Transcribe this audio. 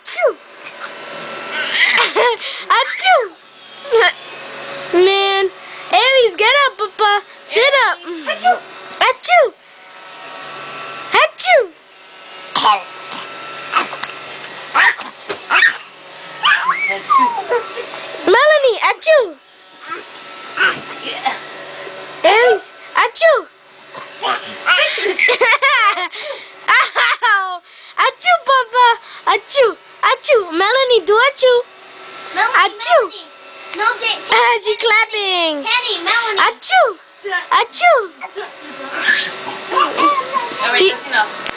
Achoo! Achoo! Man, Aries, get up, Papa. Sit up. Achoo! Achoo! Achoo! Melanie, achoo! Aries, achoo! Ow! Achoo, Papa! Achoo! Achoo! Melanie, do achoo! Achoo! No, She's clapping! Kenny, Melanie. Achoo! Achoo! Alright, that's enough.